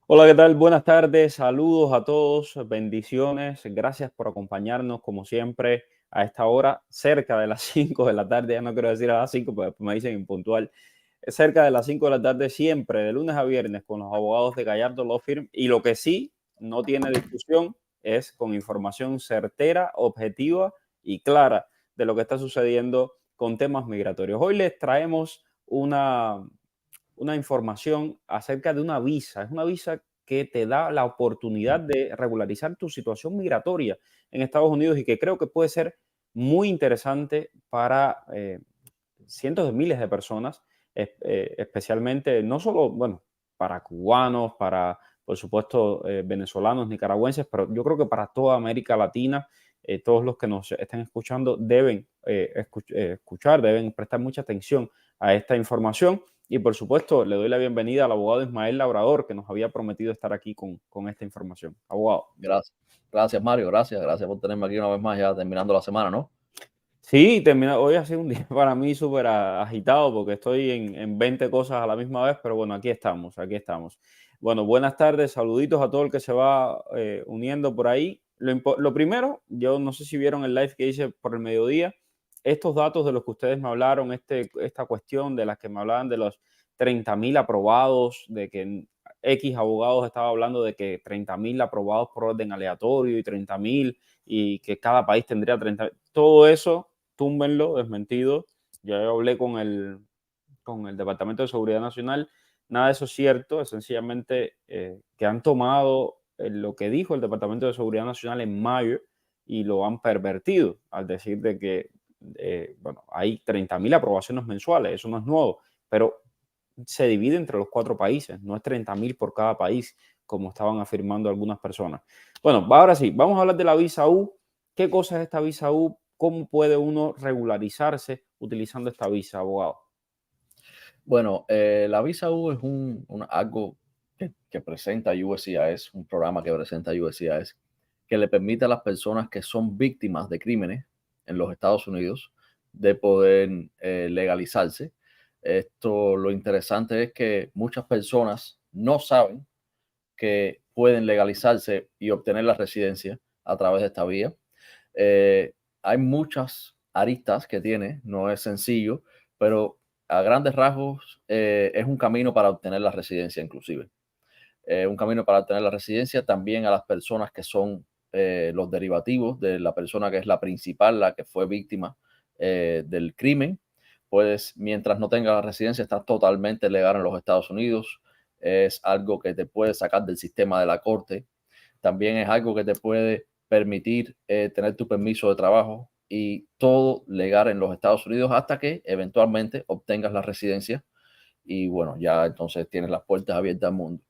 Hola, ¿qué tal? Buenas tardes, saludos a todos, bendiciones, gracias por acompañarnos como siempre a esta hora, cerca de las 5 de la tarde, ya no quiero decir a las 5, porque me dicen impuntual, cerca de las 5 de la tarde siempre, de lunes a viernes, con los abogados de Gallardo Law Firm, y lo que sí no tiene discusión es con información certera, objetiva y clara de lo que está sucediendo con temas migratorios. Hoy les traemos una información acerca de una visa. Es una visa que te da la oportunidad de regularizar tu situación migratoria en Estados Unidos y que creo que puede ser muy interesante para cientos de miles de personas, especialmente no solo, bueno, para cubanos, para, por supuesto, venezolanos, nicaragüenses, pero yo creo que para toda América Latina, todos los que nos estén escuchando deben escuchar, deben prestar mucha atención a esta información. Y por supuesto, le doy la bienvenida al abogado Ismael Labrador, que nos había prometido estar aquí con esta información. Abogado. Gracias. Gracias, Mario. Gracias por tenerme aquí una vez más, ya terminando la semana, ¿no? Sí, termina, hoy ha sido un día para mí súper agitado porque estoy en 20 cosas a la misma vez, pero bueno, aquí estamos, aquí estamos. Bueno, buenas tardes, saluditos a todo el que se va uniendo por ahí. Lo primero, yo no sé si vieron el live que hice por el mediodía, estos datos de los que ustedes me hablaron, esta cuestión de las que me hablaban de los 30.000 aprobados, de que X abogados estaba hablando de que 30.000 aprobados por orden aleatorio y 30.000 y que cada país tendría 30. Todo eso túmbenlo, desmentido. Ya hablé con el Departamento de Seguridad Nacional. Nada de eso es cierto, es sencillamente que han tomado lo que dijo el Departamento de Seguridad Nacional en mayo y lo han pervertido al decir de que, bueno, hay 30.000 aprobaciones mensuales, eso no es nuevo, pero se divide entre los 4 países, no es 30.000 por cada país, como estaban afirmando algunas personas. Bueno, ahora sí, vamos a hablar de la visa U. ¿Qué cosa es esta visa U? ¿Cómo puede uno regularizarse utilizando esta visa, abogado? Bueno, la visa U es algo que presenta USCIS, un programa que presenta USCIS, que le permite a las personas que son víctimas de crímenes en los Estados Unidos de poder legalizarse. Esto, lo interesante es que muchas personas no saben que pueden legalizarse y obtener la residencia a través de esta vía. Eh, Hay muchas aristas que tiene, no es sencillo, pero a grandes rasgos es un camino para obtener la residencia inclusive. Un camino para obtener la residencia también a las personas que son los derivativos de la persona que es la principal, la que fue víctima del crimen. Pues mientras no tenga la residencia, está totalmente legal en los Estados Unidos. Es algo que te puede sacar del sistema de la corte. También es algo que te puede permitir tener tu permiso de trabajo y todo legal en los Estados Unidos hasta que eventualmente obtengas la residencia y bueno, ya entonces tienes las puertas abiertas al mundo.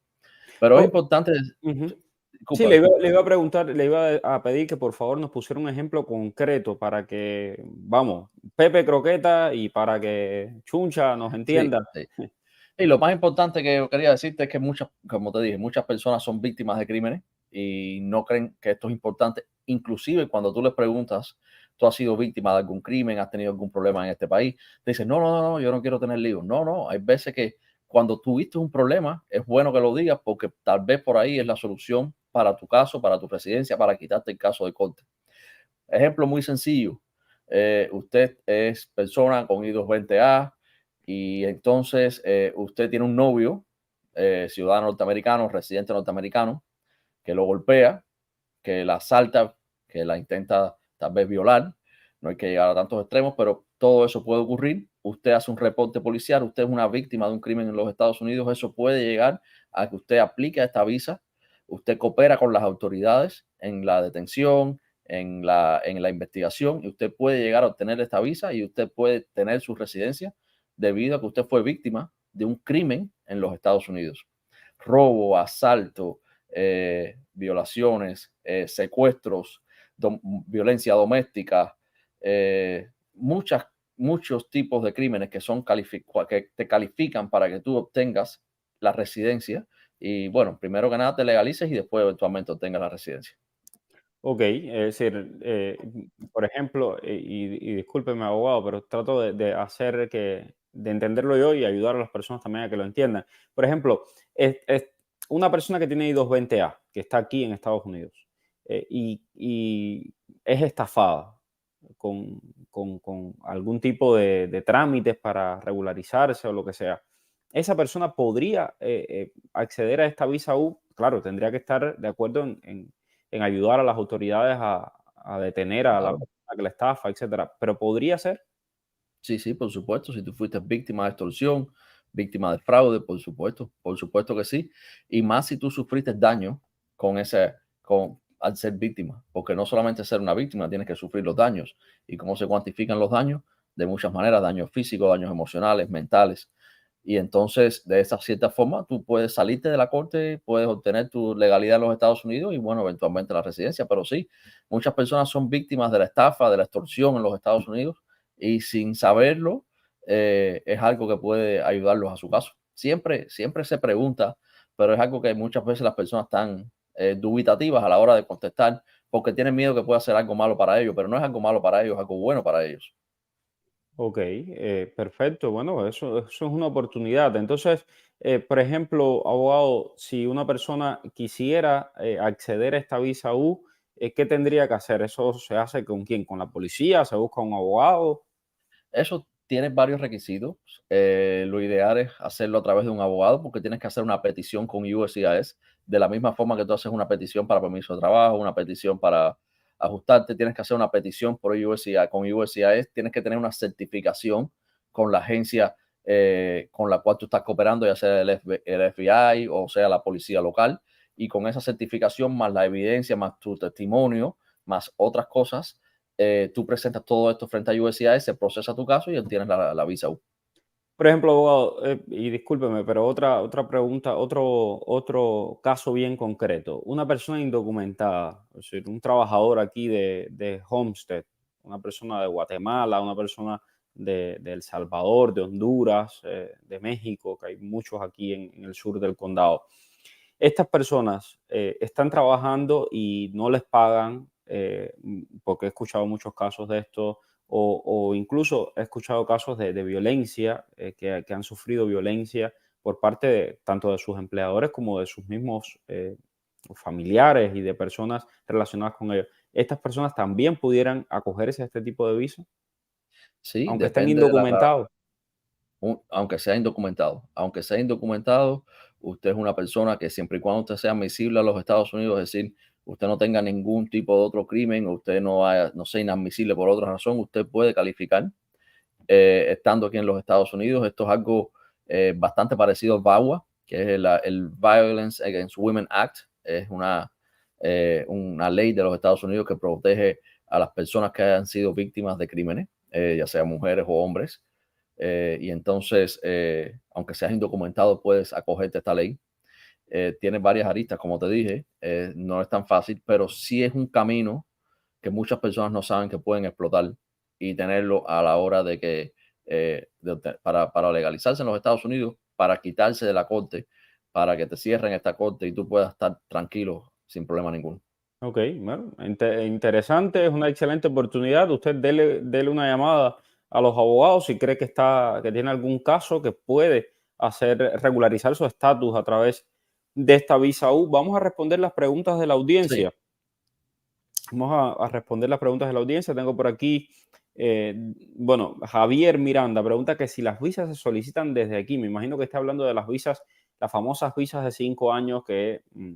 Pero es Oh, importante, ujú. Sí, disculpa, disculpa. le iba a preguntar, le iba a pedir que por favor nos pusiera un ejemplo concreto para que, vamos, Pepe Croqueta y para que Chuncha nos Sí, entienda. sí. Y lo más importante que yo quería decirte es que muchas, como te dije, muchas personas son víctimas de crímenes y no creen que esto es importante. Inclusive cuando tú les preguntas, ¿tú has sido víctima de algún crimen? ¿Has tenido algún problema en este país? Te dicen, no, no, no, no, yo no quiero tener líos. No, no, hay veces que cuando tuviste un problema, es bueno que lo digas porque tal vez por ahí es la solución para tu caso, para tu residencia, para quitarte el caso de corte. Ejemplo muy sencillo. Usted es persona con I-220A y entonces usted tiene un novio, ciudadano norteamericano, residente norteamericano, que lo golpea, que la asalta, que la intenta tal vez violar. No hay que llegar a tantos extremos, pero todo eso puede ocurrir. Usted hace un reporte policial, usted es una víctima de un crimen en los Estados Unidos, eso puede llegar a que usted aplique a esta visa, usted coopera con las autoridades en la detención, en la investigación, y usted puede llegar a obtener esta visa y usted puede tener su residencia debido a que usted fue víctima de un crimen en los Estados Unidos. Robo, asalto, violaciones, secuestros, violencia doméstica, muchos tipos de crímenes que, que te califican para que tú obtengas la residencia y bueno, primero que nada te legalices y después eventualmente obtengas la residencia. Ok, es decir, por ejemplo, y discúlpeme, abogado, pero trato de hacer de entenderlo yo y ayudar a las personas también a que lo entiendan. Por ejemplo, una persona que tiene I220A, que está aquí en Estados Unidos, y es estafada con, con algún tipo de trámites para regularizarse o lo que sea, esa persona podría acceder a esta visa U. Claro, tendría que estar de acuerdo en ayudar a las autoridades a detener a la Claro. persona que la estafa, etcétera. Pero podría ser. Sí, sí, por supuesto. Si tú fuiste víctima de extorsión, víctima de fraude, por supuesto que sí. Y más si tú sufriste daño al ser víctima, porque no solamente ser una víctima, tienes que sufrir los daños. ¿Y cómo se cuantifican los daños? De muchas maneras, daños físicos, daños emocionales, mentales. Y entonces, de esa cierta forma, tú puedes salirte de la corte, puedes obtener tu legalidad en los Estados Unidos y, bueno, eventualmente la residencia. Pero sí, muchas personas son víctimas de la estafa, de la extorsión en los Estados Unidos y sin saberlo, es algo que puede ayudarlos a su caso. Siempre se pregunta, pero es algo que muchas veces las personas están dubitativas a la hora de contestar porque tienen miedo que pueda ser algo malo para ellos, pero no es algo malo para ellos, es algo bueno para ellos. Ok, perfecto. Bueno, eso es una oportunidad. Entonces, por ejemplo, abogado, si una persona quisiera acceder a esta visa U, ¿qué tendría que hacer? ¿Eso se hace con quién? ¿Con la policía? ¿Se busca un abogado? Eso tiene varios requisitos. Lo ideal es hacerlo a través de un abogado porque tienes que hacer una petición con USCIS. De la misma forma que tú haces una petición para permiso de trabajo, una petición para ajustarte, tienes que hacer una petición por USCIS, con USCIS. Tienes que tener una certificación con la agencia con la cual tú estás cooperando, ya sea el FBI o sea la policía local. Y con esa certificación, más la evidencia, más tu testimonio, más otras cosas, tú presentas todo esto frente a USCIS, se procesa tu caso y obtienes la visa U. Por ejemplo, abogado, y discúlpeme, pero otra pregunta, otro caso bien concreto. Una persona indocumentada, es decir, un trabajador aquí de Homestead, una persona de Guatemala, una persona de El Salvador, de Honduras, de México, que hay muchos aquí en el sur del condado. Estas personas están trabajando y no les pagan, porque he escuchado muchos casos de esto, o incluso he escuchado casos de violencia, que han sufrido violencia por parte tanto de sus empleadores como de sus mismos familiares y de personas relacionadas con ellos. ¿Estas personas también pudieran acogerse a este tipo de visa, Sí, aunque estén depende de indocumentados? aunque sea indocumentado, usted es una persona que siempre y cuando usted sea admisible a los Estados Unidos, es decir, usted no tenga ningún tipo de otro crimen, o usted no sea inadmisible por otra razón, usted puede calificar estando aquí en los Estados Unidos. Esto es algo bastante parecido al VAWA, que es el Violence Against Women Act. Es una ley de los Estados Unidos que protege a las personas que hayan sido víctimas de crímenes, ya sean mujeres o hombres. Y entonces, aunque seas indocumentado, puedes acogerte a esta ley. Tiene varias aristas, como te dije, no es tan fácil, pero sí es un camino que muchas personas no saben que pueden explotar y tenerlo a la hora de que, para legalizarse en los Estados Unidos, para quitarse de la corte, para que te cierren esta corte y tú puedas estar tranquilo sin problema ninguno. Ok, bueno, interesante, es una excelente oportunidad. Usted dele una llamada a los abogados si cree que tiene algún caso que puede regularizar su estatus a través de esta visa U. Vamos a responder las preguntas de la Sí, audiencia. Vamos a responder las preguntas de la audiencia. Tengo por aquí, bueno, Javier Miranda pregunta que si las visas se solicitan desde aquí. Me imagino que está hablando de las visas, las famosas visas de 5 años,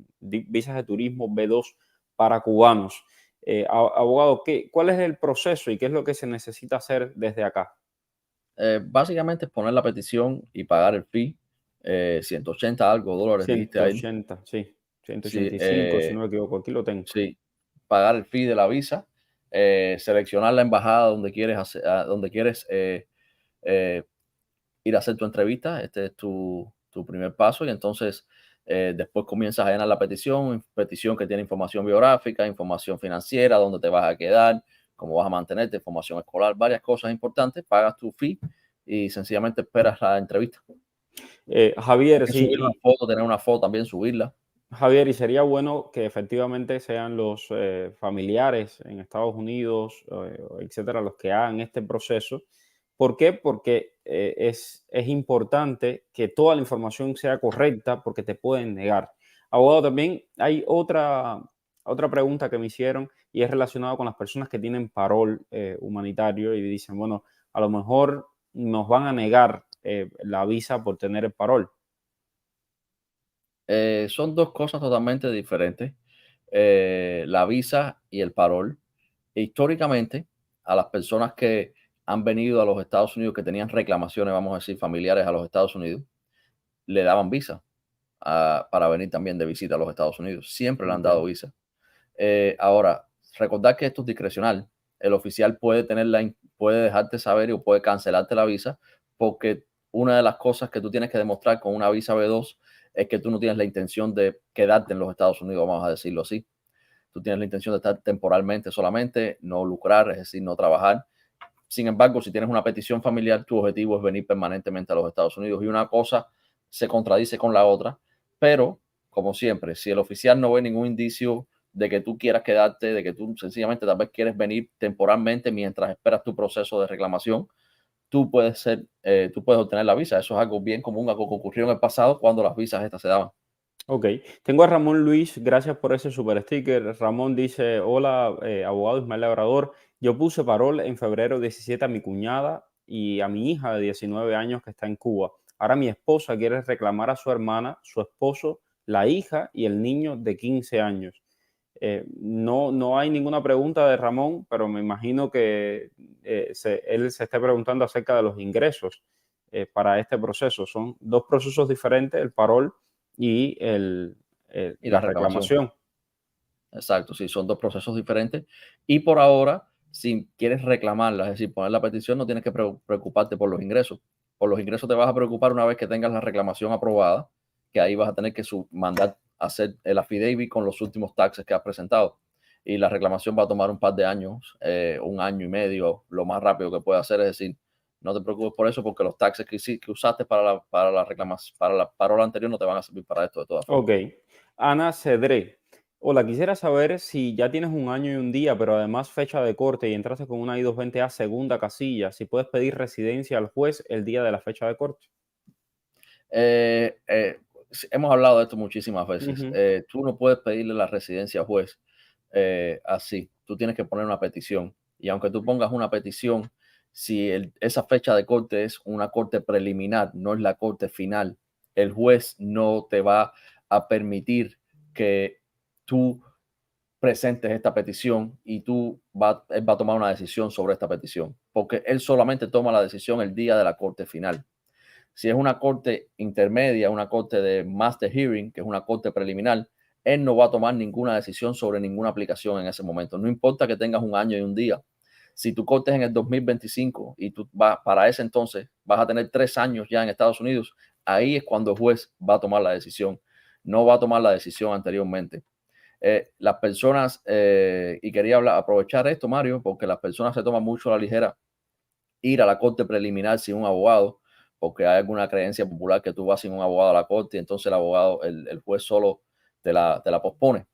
visas de turismo B2 para cubanos. Abogado, ¿cuál es el proceso y qué es lo que se necesita hacer desde acá? básicamente es poner la petición y pagar el fee, 180 algo dólares, dijiste ahí. 180, sí, ciento Sí, ochenta y cinco, si no me equivoco, aquí lo tengo. sí, pagar el fee de la visa, seleccionar la embajada donde quieres, donde quieres eh, ir a hacer tu entrevista. Este es tu primer paso y entonces después comienzas a llenar la petición que tiene información biográfica, información financiera, dónde te vas a quedar, cómo vas a mantenerte, información escolar, varias cosas importantes. Pagas tu fee y sencillamente esperas la entrevista. Hay Javier, que subir una sí, foto, tener una foto también, subirla. Javier, y sería bueno que efectivamente sean los familiares en Estados Unidos, etcétera, los que hagan este proceso. ¿Por qué? Porque es importante que toda la información sea correcta porque te pueden negar. Abogado, también hay otra pregunta que me hicieron y es relacionado con las personas que tienen parol humanitario y dicen, bueno, a lo mejor nos van a negar la visa por tener el parol. Son dos cosas totalmente diferentes, la visa y el parol. Históricamente, a las personas que han venido a los Estados Unidos, que tenían reclamaciones, vamos a decir, familiares a los Estados Unidos, le daban visa para venir también de visita a los Estados Unidos. Siempre le han Ok. dado visa. Ahora, recordar que esto es discrecional. El oficial puede puede dejarte saber o puede cancelarte la visa, porque una de las cosas que tú tienes que demostrar con una visa B2 es que tú no tienes la intención de quedarte en los Estados Unidos, vamos a decirlo así. Tú tienes la intención de estar temporalmente solamente, no lucrar, es decir, no trabajar. Sin embargo, si tienes una petición familiar, tu objetivo es venir permanentemente a los Estados Unidos y una cosa se contradice con la otra, pero como siempre, si el oficial no ve ningún indicio de que tú quieras quedarte, de que tú sencillamente tal vez quieres venir temporalmente mientras esperas tu proceso de reclamación, tú puedes obtener la visa. Eso es algo bien común, algo que ocurrió en el pasado cuando las visas estas se daban. Ok, tengo a Ramón Luis, gracias por ese super sticker. Ramón dice, hola, abogado Ismael Labrador, yo puse parol en febrero 17 a mi cuñada y a mi hija de 19 años que está en Cuba. Ahora mi esposa quiere reclamar a su hermana, su esposo, la hija y el niño de 15 años. No hay ninguna pregunta de Ramón, pero me imagino que él se esté preguntando acerca de los ingresos para este proceso. Son dos procesos diferentes, el parol y Y la la reclamación. reclamación. Exacto, sí, son dos procesos diferentes. Y por ahora, si quieres reclamarla, es decir, poner la petición, no tienes que preocuparte por los ingresos. Por los ingresos te vas a preocupar una vez que tengas la reclamación aprobada, que ahí vas a tener que mandar a hacer el affidavit con los últimos taxes que has presentado. Y la reclamación va a tomar un par de años, 1 año y medio, lo más rápido que pueda hacer. Es decir, no te preocupes por eso, porque los taxes que usaste para la reclamación, para la parola anterior no te van a servir para esto de todas formas. Ok. Ana Cedré. Hola, quisiera saber si ya tienes un año y un día, pero además fecha de corte y entraste con una I-220A segunda casilla, si puedes pedir residencia al juez el día de la fecha de corte. Eh, eh, hemos hablado de esto muchísimas veces. Ujú. Tú no puedes pedirle la residencia al juez así. Tú tienes que poner una petición. Y aunque tú pongas una petición, si esa fecha de corte es una corte preliminar, no es la corte final, el juez no te va a permitir que tú presentes esta petición y él va a tomar una decisión sobre esta petición, porque él solamente toma la decisión el día de la corte final. Si es una corte intermedia, una corte de master hearing, que es una corte preliminar, él no va a tomar ninguna decisión sobre ninguna aplicación en ese momento. No importa que tengas un año y un día. Si tu corte es en el 2025 y tú para ese entonces vas a tener 3 años ya en Estados Unidos, ahí es cuando el juez va a tomar la decisión. No va a tomar la decisión anteriormente. Las personas, y quería aprovechar esto, Mario, porque las personas se toman mucho a la ligera ir a la corte preliminar sin un abogado, porque hay alguna creencia popular que tú vas sin un abogado a la corte y entonces el juez solo te la pospone.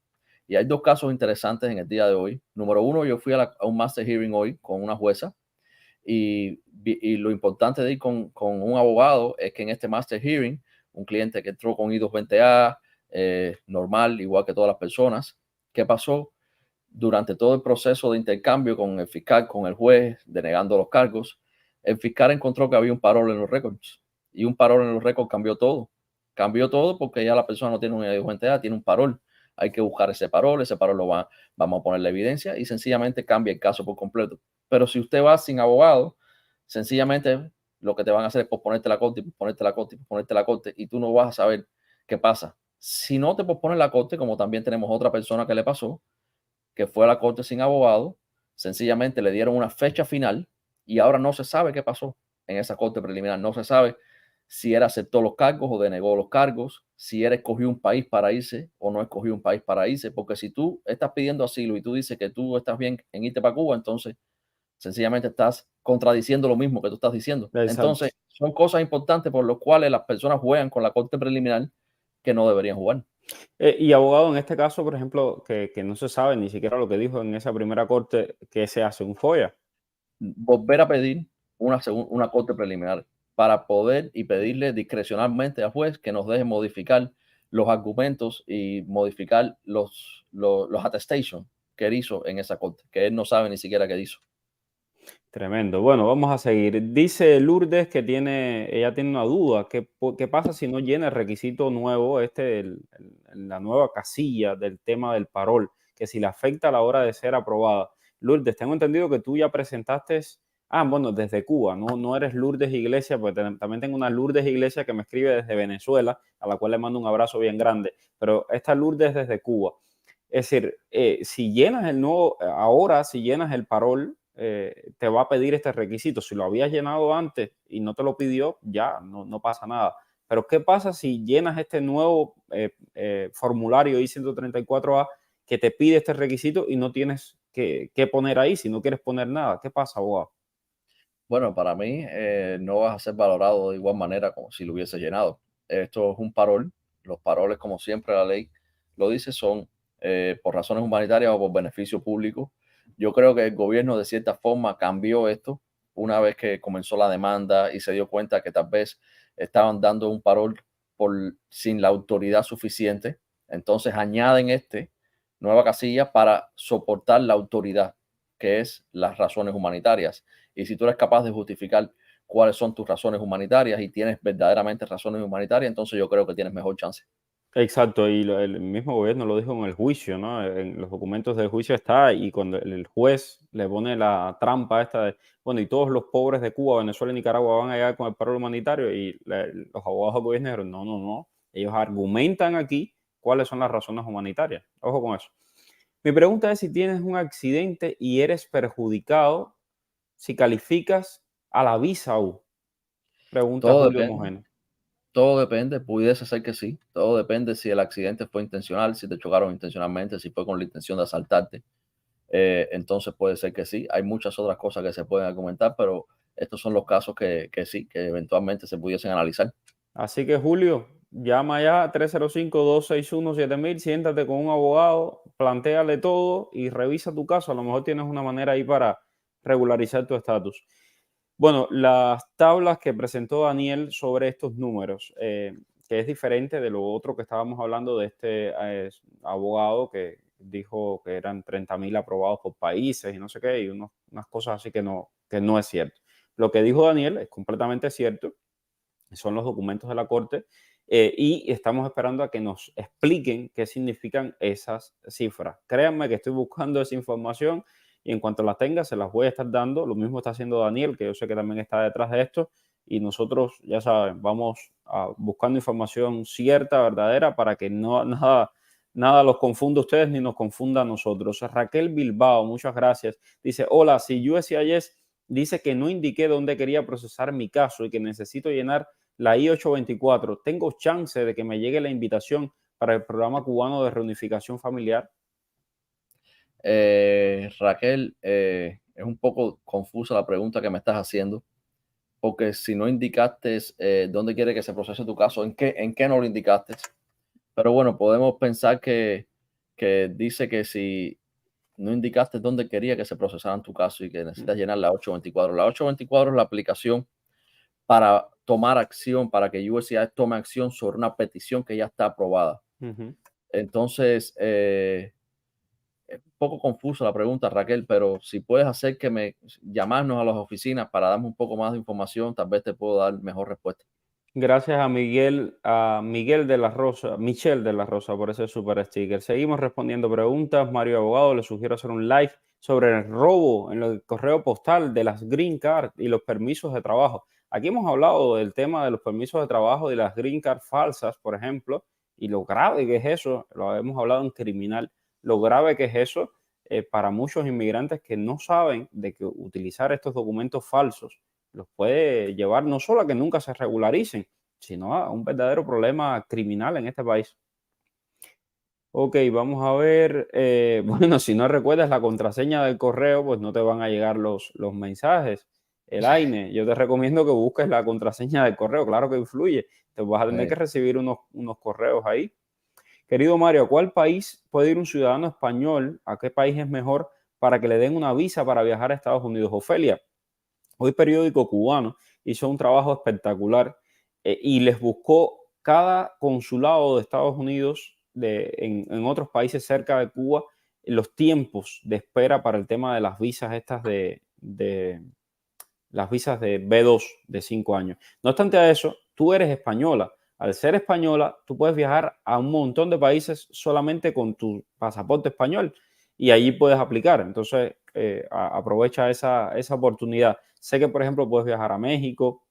Y hay dos casos interesantes en el día de hoy. Número uno, yo fui a un master hearing hoy con una jueza y lo importante de ir con un abogado es que en este master hearing, un cliente que entró con I-220A, normal, igual que todas las personas, ¿qué pasó? Durante todo el proceso de intercambio con el fiscal, con el juez, denegando los cargos, el fiscal encontró que había un parol en los récords y un parol en los récords cambió todo. Cambió todo porque ya la persona no tiene una identidad, tiene un parol. Hay que buscar ese parol vamos a poner la evidencia y sencillamente cambia el caso por completo. Pero si usted va sin abogado, sencillamente lo que te van a hacer es posponerte la corte y posponerte la corte y posponerte la corte y tú no vas a saber qué pasa. Si no te posponen la corte, como también tenemos otra persona que le pasó, que fue a la corte sin abogado, sencillamente le dieron una fecha final y ahora no se sabe qué pasó en esa corte preliminar. No se sabe si él aceptó los cargos o denegó los cargos, si él escogió un país para irse o no escogió un país para irse, porque si tú estás pidiendo asilo y tú dices que tú estás bien en irte para Cuba, entonces sencillamente estás contradiciendo lo mismo que tú estás diciendo. Exacto. Entonces, son cosas importantes por las cuales las personas juegan con la corte preliminar que no deberían jugar. Y abogado, en este caso, por ejemplo, que no se sabe ni siquiera lo que dijo en esa primera corte, ¿qué se hace? ¿Un FOIA? Volver a pedir una corte preliminar para poder y pedirle discrecionalmente al juez que nos deje modificar los argumentos y modificar los attestations que él hizo en esa corte, que él no sabe ni siquiera qué hizo. Tremendo. Bueno, vamos a seguir. Dice Lourdes que ella tiene una duda. ¿Qué pasa si no llena el requisito nuevo, la nueva casilla del tema del parol? Que si le afecta a la hora de ser aprobada. Lourdes, tengo entendido que tú ya presentaste, bueno, desde Cuba, no eres Lourdes Iglesia, pues también tengo una Lourdes Iglesia que me escribe desde Venezuela, a la cual le mando un abrazo bien grande, pero esta Lourdes desde Cuba. Es decir, si llenas si llenas el parol, te va a pedir este requisito. Si lo habías llenado antes y no te lo pidió, ya no pasa nada. Pero ¿qué pasa si llenas este nuevo formulario I-134A que te pide este requisito y no tienes que poner ahí, si no quieres poner nada? ¿Qué pasa, abogado? Bueno, para mí no vas a ser valorado de igual manera como si lo hubiese llenado. Esto es un parol. Los paroles, como siempre la ley lo dice, son por razones humanitarias o por beneficio público. Yo creo que el gobierno de cierta forma cambió esto una vez que comenzó la demanda y se dio cuenta que tal vez estaban dando un parol sin la autoridad suficiente. Entonces añaden nueva casilla para soportar la autoridad, que es las razones humanitarias. Y si tú eres capaz de justificar cuáles son tus razones humanitarias y tienes verdaderamente razones humanitarias, entonces yo creo que tienes mejor chance. Exacto, y el mismo gobierno lo dijo en el juicio, ¿no? En los documentos del juicio está, y cuando el juez le pone la trampa esta de, bueno, y todos los pobres de Cuba, Venezuela y Nicaragua van a llegar con el paro humanitario, y los abogados del gobierno dijeron, no, ellos argumentan aquí cuáles son las razones humanitarias. Ojo con eso. Mi pregunta es si tienes un accidente y eres perjudicado, si calificas a la visa U. Pregunta Todo Julio depende. Mojeno. Todo depende, pudiese ser que sí. Todo depende si el accidente fue intencional, si te chocaron intencionalmente, si fue con la intención de asaltarte. Entonces puede ser que sí. Hay muchas otras cosas que se pueden argumentar, pero estos son los casos que sí, que eventualmente se pudiesen analizar. Así que Julio, llama ya 305-261-7000, siéntate con un abogado, plantéale todo y revisa tu caso. A lo mejor tienes una manera ahí para regularizar tu estatus. Bueno, las tablas que presentó Daniel sobre estos números, que es diferente de lo otro que estábamos hablando de este abogado que dijo que eran 30.000 aprobados por países y no sé qué, y unas cosas así que no es cierto. Lo que dijo Daniel es completamente cierto, son los documentos de la Corte, y estamos esperando a que nos expliquen qué significan esas cifras. Créanme que estoy buscando esa información y en cuanto las tenga se las voy a estar dando. Lo mismo está haciendo Daniel, que yo sé que también está detrás de esto, y nosotros, ya saben, vamos buscando información cierta, verdadera, para que nada los confunda a ustedes ni nos confunda a nosotros. Raquel Bilbao, muchas gracias. Dice, hola, si USCIS dice que no indiqué dónde quería procesar mi caso y que necesito llenar la I-824, ¿tengo chance de que me llegue la invitación para el programa cubano de reunificación familiar? Raquel, es un poco confusa la pregunta que me estás haciendo, porque si no indicaste dónde quiere que se procese tu caso, en qué no lo indicaste. Pero bueno, podemos pensar que dice que si no indicaste dónde quería que se procesaran tu caso y que necesitas llenar la 824. La 824 es la aplicación para tomar acción, para que USCIS tome acción sobre una petición que ya está aprobada. Ujú. Entonces, es un poco confusa la pregunta, Raquel, pero si puedes hacer llamarnos a las oficinas para darme un poco más de información, tal vez te puedo dar mejor respuesta. Gracias a Miguel de la Rosa, Michelle de la Rosa, por ese super sticker. Seguimos respondiendo preguntas. Mario Abogado, le sugiero hacer un live sobre el robo en el correo postal de las green card y los permisos de trabajo. Aquí hemos hablado del tema de los permisos de trabajo y las green card falsas, por ejemplo, y lo grave que es eso. Lo hemos hablado en criminal. Lo grave que es eso para muchos inmigrantes que no saben de que utilizar estos documentos falsos los puede llevar no solo a que nunca se regularicen, sino a un verdadero problema criminal en este país. Ok, vamos a ver. Bueno, si no recuerdas la contraseña del correo, pues no te van a llegar los mensajes. El AINE, yo te recomiendo que busques la contraseña del correo. Claro que influye. Te vas a tener que recibir unos correos ahí. Querido Mario, ¿a cuál país puede ir un ciudadano español? ¿A qué país es mejor para que le den una visa para viajar a Estados Unidos? Ofelia, hoy Periódico Cubano hizo un trabajo espectacular y les buscó cada consulado de Estados Unidos en otros países cerca de Cuba, los tiempos de espera para el tema de las visas estas de las visas de B2 de 5 años. No obstante a eso, tú eres española. Al ser española, tú puedes viajar a un montón de países solamente con tu pasaporte español y allí puedes aplicar. Entonces, aprovecha esa oportunidad. Sé que, por ejemplo, puedes viajar a México,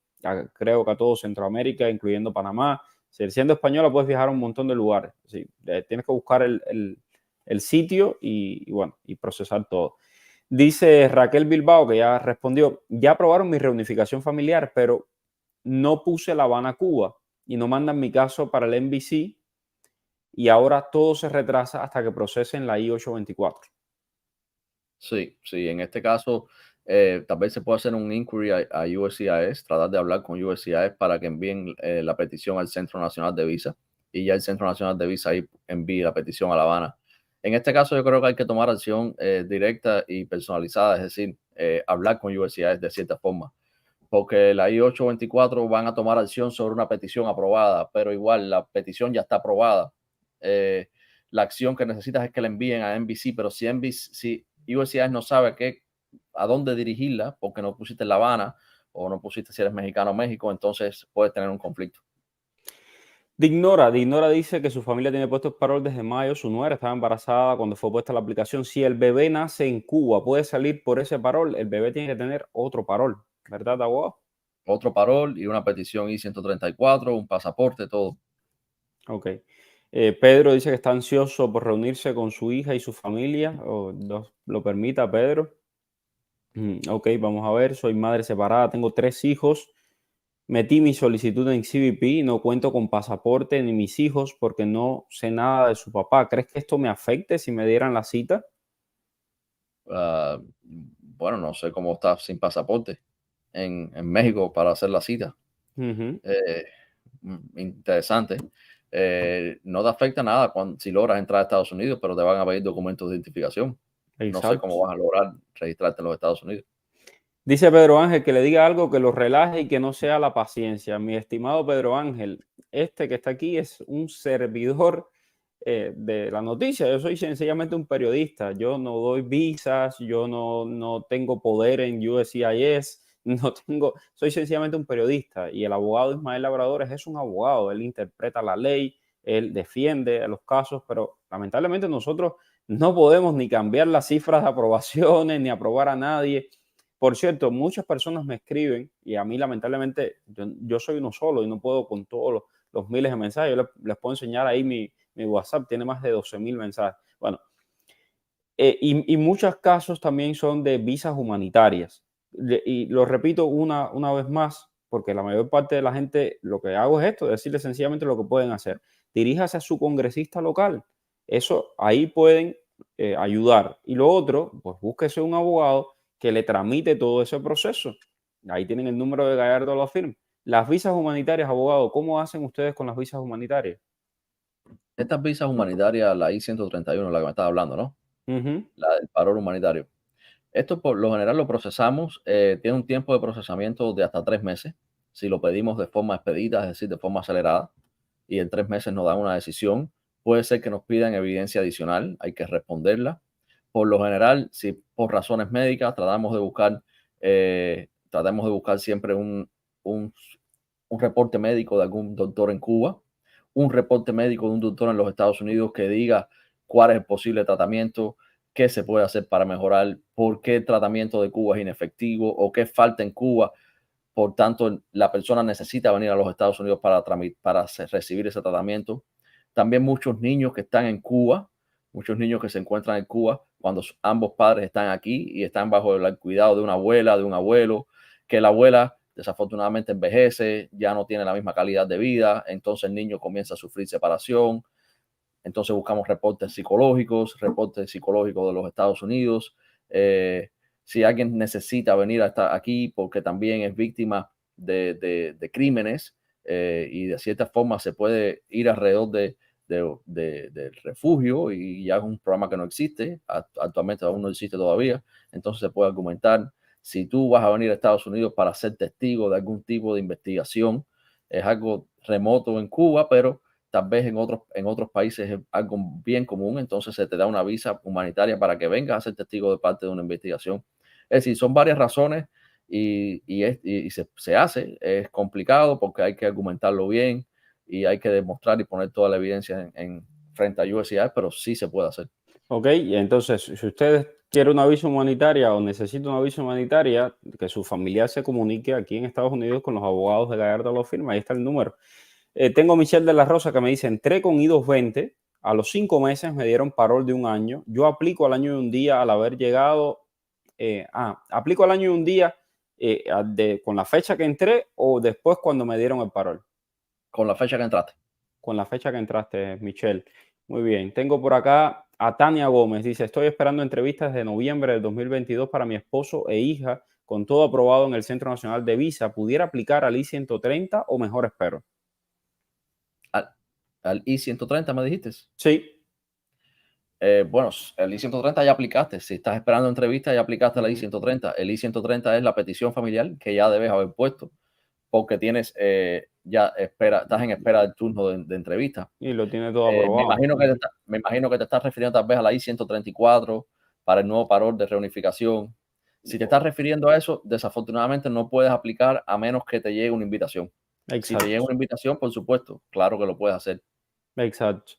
creo que a todo Centroamérica, incluyendo Panamá. Siendo española, puedes viajar a un montón de lugares. Sí, tienes que buscar el sitio bueno, y procesar todo. Dice Raquel Bilbao, que ya respondió, ya aprobaron mi reunificación familiar, pero no puse La Habana, Cuba, y no mandan mi caso para el NBC, y ahora todo se retrasa hasta que procesen la I-824. Sí, sí, en este caso, tal vez se puede hacer un inquiry a USCIS, tratar de hablar con USCIS para que envíen la petición al Centro Nacional de Visa y ya el Centro Nacional de Visa ahí envíe la petición a La Habana. En este caso, yo creo que hay que tomar acción directa y personalizada, es decir, hablar con USCIS de cierta forma, porque la I-824 van a tomar acción sobre una petición aprobada, pero igual la petición ya está aprobada. La acción que necesitas es que la envíen a NBC, pero si USCIS no sabe a dónde dirigirla, porque no pusiste La Habana o no pusiste si eres mexicano o México, entonces puedes tener un conflicto. Dignora dice que su familia tiene puesto el parol desde mayo, su nuera estaba embarazada cuando fue puesta la aplicación. Si el bebé nace en Cuba, puede salir por ese parol, el bebé tiene que tener otro parol, ¿verdad, abogado? Otro parol y una petición I-134, un pasaporte, todo. Ok. Pedro dice que está ansioso por reunirse con su hija y su familia. Dios lo permita, Pedro. Ok, vamos a ver. Soy madre separada, tengo 3 hijos. Metí mi solicitud en CBP, no cuento con pasaporte ni mis hijos porque no sé nada de su papá. ¿Crees que esto me afecte si me dieran la cita? Bueno, no sé cómo estás sin pasaporte en México para hacer la cita. Ujú, Interesante. No te afecta nada si logras entrar a Estados Unidos, pero te van a pedir documentos de identificación. No sé exacto. cómo vas a lograr registrarte en los Estados Unidos. Dice Pedro Ángel que le diga algo que lo relaje y que no sea la paciencia. Mi estimado Pedro Ángel, este que está aquí es un servidor de la noticia. Yo soy sencillamente un periodista. Yo no doy visas, yo no tengo poder en USCIS, no tengo, soy sencillamente un periodista. Y el abogado Ismael Labradores es un abogado. Él interpreta la ley, él defiende los casos, pero lamentablemente nosotros no podemos ni cambiar las cifras de aprobaciones, ni aprobar a nadie. Por cierto, muchas personas me escriben y a mí lamentablemente yo soy uno solo y no puedo con todos los miles de mensajes. Yo les puedo enseñar ahí mi WhatsApp, tiene más de 12,000 mensajes. Bueno, y muchos casos también son de visas humanitarias. Y lo repito una vez más, porque la mayor parte de la gente lo que hago es esto, decirles sencillamente lo que pueden hacer. Diríjase a su congresista local. Eso ahí pueden ayudar. Y lo otro, pues búsquese un abogado que le tramite todo ese proceso. Ahí tienen el número de Gallardo Law Firm. Las visas humanitarias, abogado, ¿cómo hacen ustedes con las visas humanitarias? Estas visas humanitarias, la I-131, la que me estaba hablando, ¿no? Ujú, La del parol humanitario. Esto por lo general lo procesamos, tiene un tiempo de procesamiento de hasta 3 meses. Si lo pedimos de forma expedita, es decir, de forma acelerada, y en 3 meses nos dan una decisión, puede ser que nos pidan evidencia adicional, hay que responderla. Por lo general, si por razones médicas, tratamos de buscar siempre un, un reporte médico de algún doctor en Cuba, un reporte médico de un doctor en los Estados Unidos que diga cuál es el posible tratamiento, qué se puede hacer para mejorar, por qué el tratamiento de Cuba es inefectivo o qué falta en Cuba. Por tanto, la persona necesita venir a los Estados Unidos para recibir ese tratamiento. También muchos niños que están en Cuba, muchos niños que se encuentran en Cuba cuando ambos padres están aquí y están bajo el cuidado de una abuela, de un abuelo, que la abuela desafortunadamente envejece, ya no tiene la misma calidad de vida, entonces el niño comienza a sufrir separación. Entonces buscamos reportes psicológicos de los Estados Unidos. Si alguien necesita venir hasta aquí porque también es víctima de crímenes y de cierta forma se puede ir alrededor del refugio y ya es un programa que no existe, actualmente aún no existe todavía, entonces se puede argumentar si tú vas a venir a Estados Unidos para ser testigo de algún tipo de investigación, es algo remoto en Cuba, pero tal vez en otros países es algo bien común. Entonces se te da una visa humanitaria para que vengas a ser testigo de parte de una investigación. Es decir, son varias razones y se hace. Es complicado porque hay que argumentarlo bien y hay que demostrar y poner toda la evidencia frente a USCIS, pero sí se puede hacer. Ok, y entonces, si usted quiere una visa humanitaria o necesita una visa humanitaria, que su familiar se comunique aquí en Estados Unidos con los abogados de Gallardo Law Firm, ahí está el número. Tengo a Michelle de la Rosa que me dice, entré con I-220, a los 5 meses me dieron parol de 1 año, yo aplico al año y un día al haber llegado, aplico al año y un día con la fecha que entré o después cuando me dieron el parol. Con la fecha que entraste. Con la fecha que entraste, Michelle. Muy bien. Tengo por acá a Tania Gómez. Dice, estoy esperando entrevistas de noviembre del 2022 para mi esposo e hija, con todo aprobado en el Centro Nacional de Visa. ¿Pudiera aplicar al I-130 o mejor espero? Al I-130 me dijiste. Sí. Bueno, el I-130 ya aplicaste. Si estás esperando entrevista, ya aplicaste al I-130. El I-130 es la petición familiar que ya debes haber puesto porque tienes estás en espera del turno de entrevista. Y lo tiene todo aprobado. Me imagino que te estás refiriendo tal vez a la I-134 para el nuevo parol de reunificación. Si te estás refiriendo a eso, desafortunadamente no puedes aplicar a menos que te llegue una invitación. Exacto. Si te llega una invitación, por supuesto, claro que lo puedes hacer. Exacto.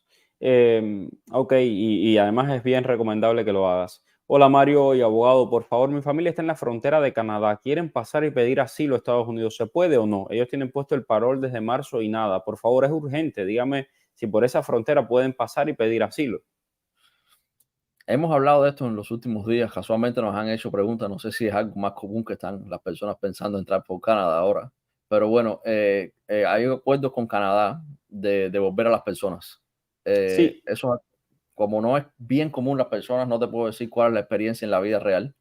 Ok, y además es bien recomendable que lo hagas. Hola Mario y abogado, por favor, mi familia está en la frontera de Canadá. ¿Quieren pasar y pedir asilo a Estados Unidos? ¿Se puede o no? Ellos tienen puesto el parol desde marzo y nada. Por favor, es urgente. Dígame si por esa frontera pueden pasar y pedir asilo. Hemos hablado de esto en los últimos días. Casualmente nos han hecho preguntas. No sé si es algo más común que están las personas pensando en entrar por Canadá ahora. Pero bueno, hay acuerdos con Canadá de devolver a las personas. Sí. Eso, como no es bien común las personas, no te puedo decir cuál es la experiencia en la vida real,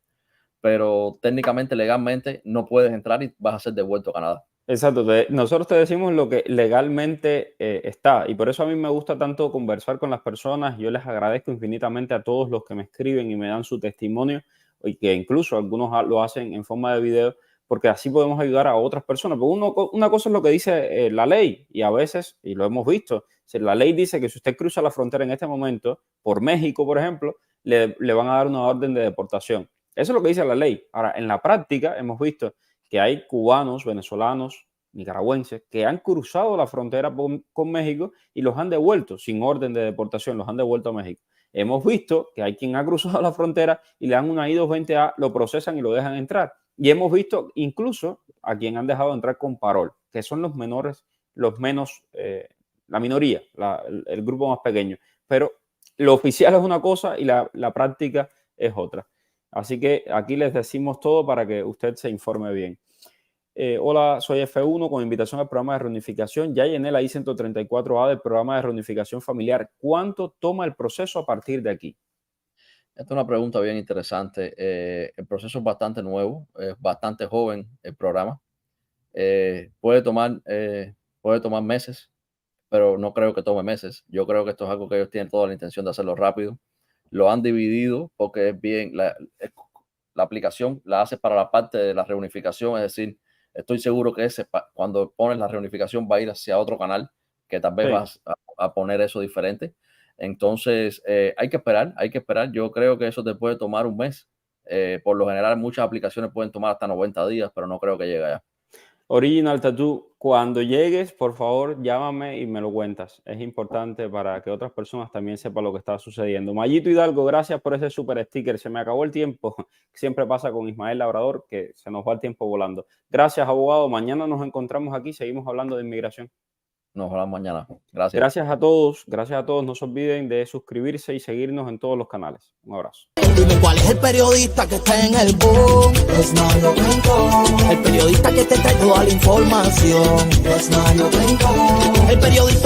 pero técnicamente, legalmente, no puedes entrar y vas a ser devuelto a Canadá. Exacto. Nosotros te decimos lo que legalmente está y por eso a mí me gusta tanto conversar con las personas. Yo les agradezco infinitamente a todos los que me escriben y me dan su testimonio y que incluso algunos lo hacen en forma de video, porque así podemos ayudar a otras personas. Pero una cosa es lo que dice la ley y a veces, y lo hemos visto, si la ley dice que si usted cruza la frontera en este momento, por México, por ejemplo, le van a dar una orden de deportación. Eso es lo que dice la ley. Ahora, en la práctica hemos visto que hay cubanos, venezolanos, nicaragüenses que han cruzado la frontera con México y los han devuelto sin orden de deportación, los han devuelto a México. Hemos visto que hay quien ha cruzado la frontera y le dan una I-220A, lo procesan y lo dejan entrar. Y hemos visto incluso a quien han dejado entrar con parol, que son los menores, la minoría, el grupo más pequeño. Pero lo oficial es una cosa y la práctica es otra. Así que aquí les decimos todo para que usted se informe bien. Hola, soy F1 con invitación al programa de reunificación. Ya llené la I-134A del programa de reunificación familiar. ¿Cuánto toma el proceso a partir de aquí? Esta es una pregunta bien interesante. El proceso es bastante nuevo, es bastante joven el programa. Puede tomar meses, pero no creo que tome meses. Yo creo que esto es algo que ellos tienen toda la intención de hacerlo rápido. Lo han dividido porque es bien, la aplicación la hace para la parte de la reunificación, es decir, estoy seguro que cuando pones la reunificación va a ir hacia otro canal, que tal vez Sí. vas a poner eso diferente. Entonces, hay que esperar. Yo creo que eso te puede tomar un mes. Por lo general, muchas aplicaciones pueden tomar hasta 90 días, pero no creo que llegue allá. Original Tattoo, cuando llegues, por favor, llámame y me lo cuentas. Es importante para que otras personas también sepan lo que está sucediendo. Mayito Hidalgo, gracias por ese super sticker. Se me acabó el tiempo. Siempre pasa con Ismael Labrador, que se nos va el tiempo volando. Gracias, abogado. Mañana nos encontramos aquí. Seguimos hablando de inmigración. Nos hablamos mañana. Gracias. Gracias a todos. Gracias a todos. No se olviden de suscribirse y seguirnos en todos los canales. Un abrazo. Dime cuál es el periodista que está en el boom. Es Mario Rincón. El periodista que te trae toda la información. Es Mario Rincón. El periodista